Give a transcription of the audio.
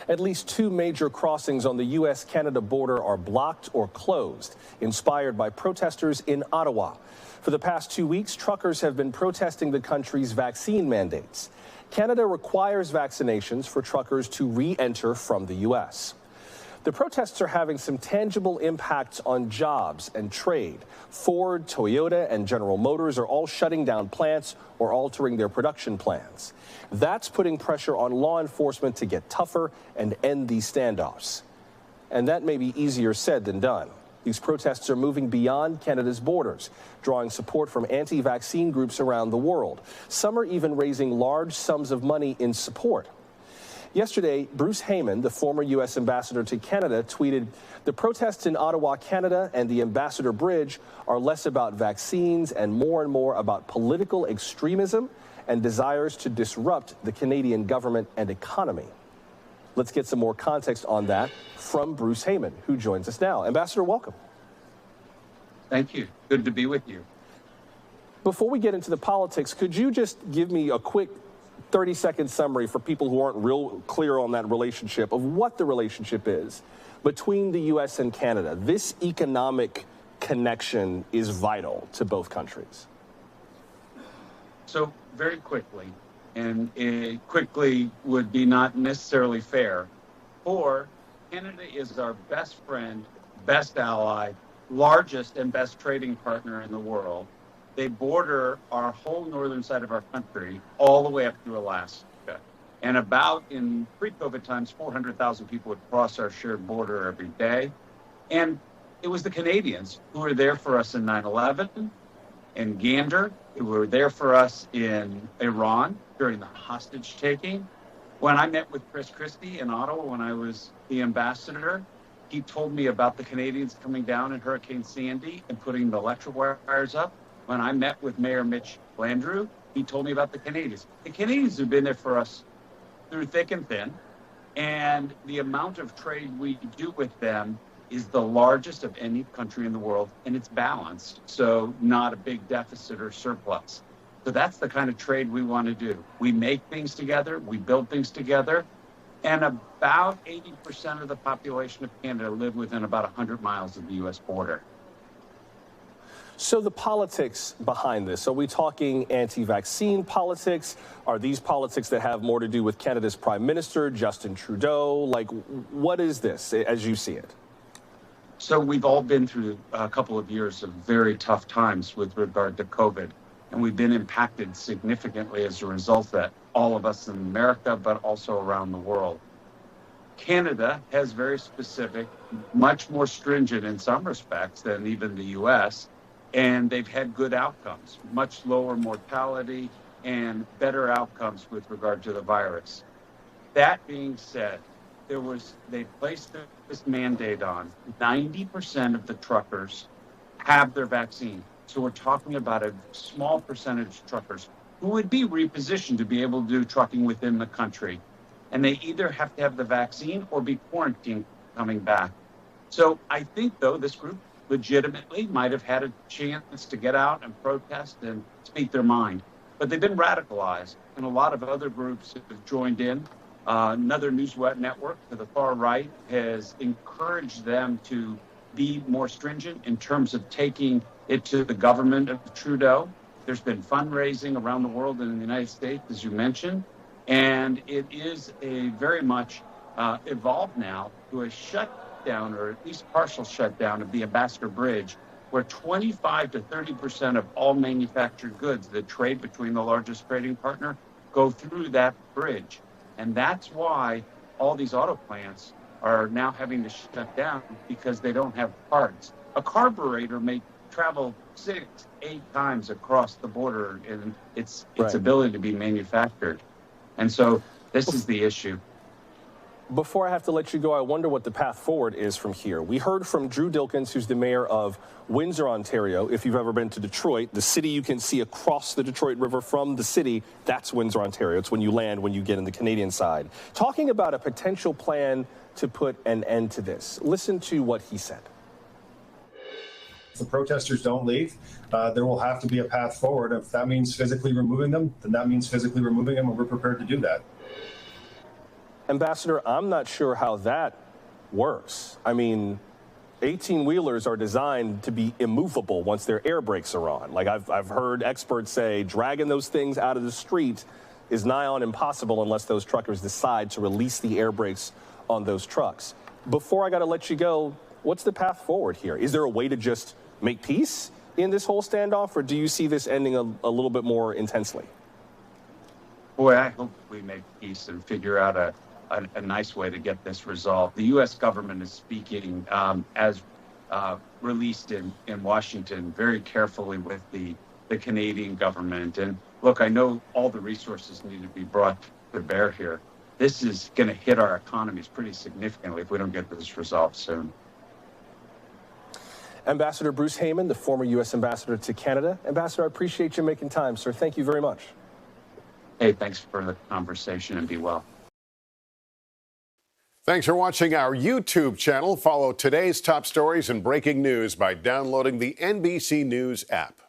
At least 2 major crossings on the U.S. Canada border are blocked or closed, inspired by protesters in Ottawa. For the past 2 weeks, truckers have been protesting the country's vaccine mandates. Canada requires vaccinations for truckers to re-enter from the U.S. The protests are having some tangible impacts on jobs and trade. Ford, Toyota, and General Motors are all shutting down plants or altering their production plans. That's putting pressure on law enforcement to get tougher and end these standoffs. And that may be easier said than done. These protests are moving beyond Canada's borders, drawing support from anti-vaccine groups around the world. Some are even raising large sums of money in support. Yesterday, Bruce Heyman, the former U.S. ambassador to Canada, tweeted, "The protests in Ottawa, Canada, and the Ambassador Bridge are less about vaccines and more about political extremism and desires to disrupt the Canadian government and economy." Let's get some more context on that from Bruce Heyman, who joins us now. Ambassador, welcome. Thank you. Good to be with you. Before we get into the politics, could you just give me a quick 30-second summary for people who aren't real clear on that relationship of what the relationship is between the U.S. and Canada? This economic connection is vital to both countries. So very quickly, and it quickly would be not necessarily fair, for Canada is our best friend, best ally, largest and best trading partner in the world. They border our whole northern side of our country all the way up through Alaska. And about, in pre-COVID times, 400,000 people would cross our shared border every day. And it was the Canadians who were there for us in 9/11, in Gander, who were there for us in Iran during the hostage taking. When I met with Chris Christie in Ottawa when I was the ambassador, he told me about the Canadians coming down in Hurricane Sandy and putting the electric wires up. When I met with Mayor Mitch Landrieu, he told me about the Canadians. The Canadians have been there for us through thick and thin, and the amount of trade we do with them is the largest of any country in the world, and it's balanced, so not a big deficit or surplus. So that's the kind of trade we want to do. We make things together, we build things together, and about 80% of the population of Canada live within about 100 miles of the U.S. border. So the politics behind this, are we talking anti-vaccine politics? Are these politics that have more to do with Canada's Prime Minister, Justin Trudeau? Like, what is this as you see it? So we've all been through a couple of years of very tough times with regard to COVID, and we've been impacted significantly as a result of that, all of us in America, but also around the world. Canada has very specific, much more stringent in some respects than even the U.S., and they've had good outcomes, much lower mortality and better outcomes with regard to the virus. That being said, they placed this mandate on 90% of the truckers have their vaccine. So we're talking about a small percentage of truckers who would be repositioned to be able to do trucking within the country. And they either have to have the vaccine or be quarantined coming back. So I think, though, this group legitimately might have had a chance to get out and protest and speak their mind. But they've been radicalized, and a lot of other groups have joined in. Another news network to the far right has encouraged them to be more stringent in terms of taking it to the government of Trudeau. There's been fundraising around the world and in the United States, as you mentioned, and it is a very much evolved now to a shutdown, or at least partial shutdown, of the Ambassador Bridge, where 25 to 30% of all manufactured goods that trade between the largest trading partner go through that bridge. And that's why all these auto plants are now having to shut down, because they don't have parts. A carburetor may travel 6-8 times across the border in its ability to be manufactured. And so this is the issue. Before I have to let you go, I wonder what the path forward is from here. We heard from Drew Dilkens, who's the mayor of Windsor, Ontario. If you've ever been to Detroit, the city you can see across the Detroit River from the city, that's Windsor, Ontario. It's when you land, when you get in the Canadian side. Talking about a potential plan to put an end to this. Listen to what he said. If the protesters don't leave, there will have to be a path forward. If that means physically removing them, then that means physically removing them, and we're prepared to do that. Ambassador, I'm not sure how that works. I mean, 18-wheelers are designed to be immovable once their air brakes are on. Like I've heard experts say dragging those things out of the street is nigh on impossible unless those truckers decide to release the air brakes on those trucks. Before I got to let you go, what's the path forward here? Is there a way to just make peace in this whole standoff, or do you see this ending a little bit more intensely? Boy, I hope we make peace and figure out a nice way to get this resolved. The U.S. government is speaking as released in Washington very carefully with the Canadian government. And look, I know all the resources need to be brought to bear here. This is going to hit our economies pretty significantly if we don't get this resolved soon. Ambassador Bruce Heyman, the former U.S. ambassador to Canada. Ambassador, I appreciate you making time, sir. Thank you very much. Hey, thanks for the conversation and be well. Thanks for watching our YouTube channel. Follow today's top stories and breaking news by downloading the NBC News app.